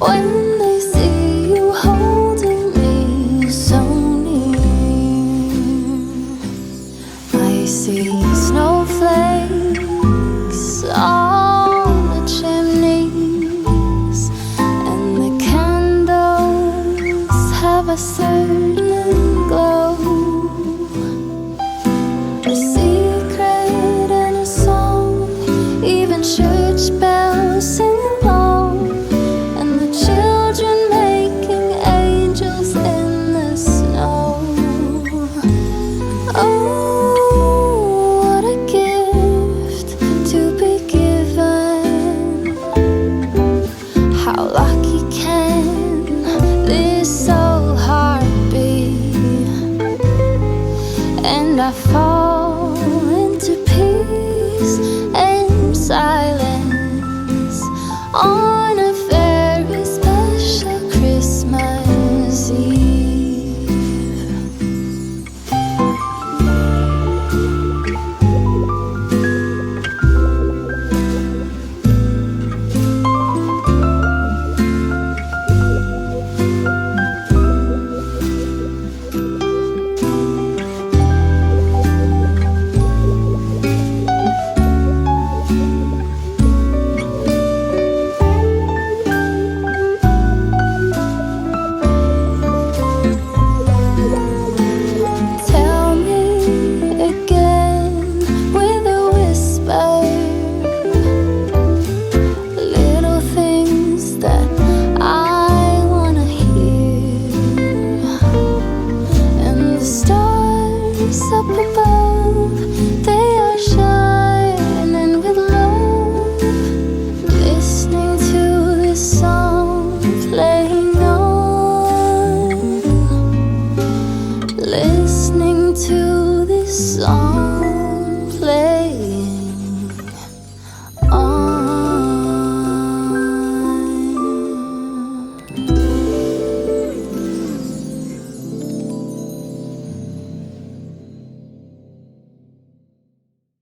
when they see you holding me so near. I see snowflakes on the chimneys, and the candles have a certain glow, a secret and a song. Even church bells sing along, and the children making angels in the snow. Oh, what a gift to be given. How lucky can this old heart be? And I fall into peace and silence on a very special Christmas Eve. Tell me again with a whisper, little things that I wanna hear. And the stars up above, they are shining with love, listening to this song playing on, listening to this song.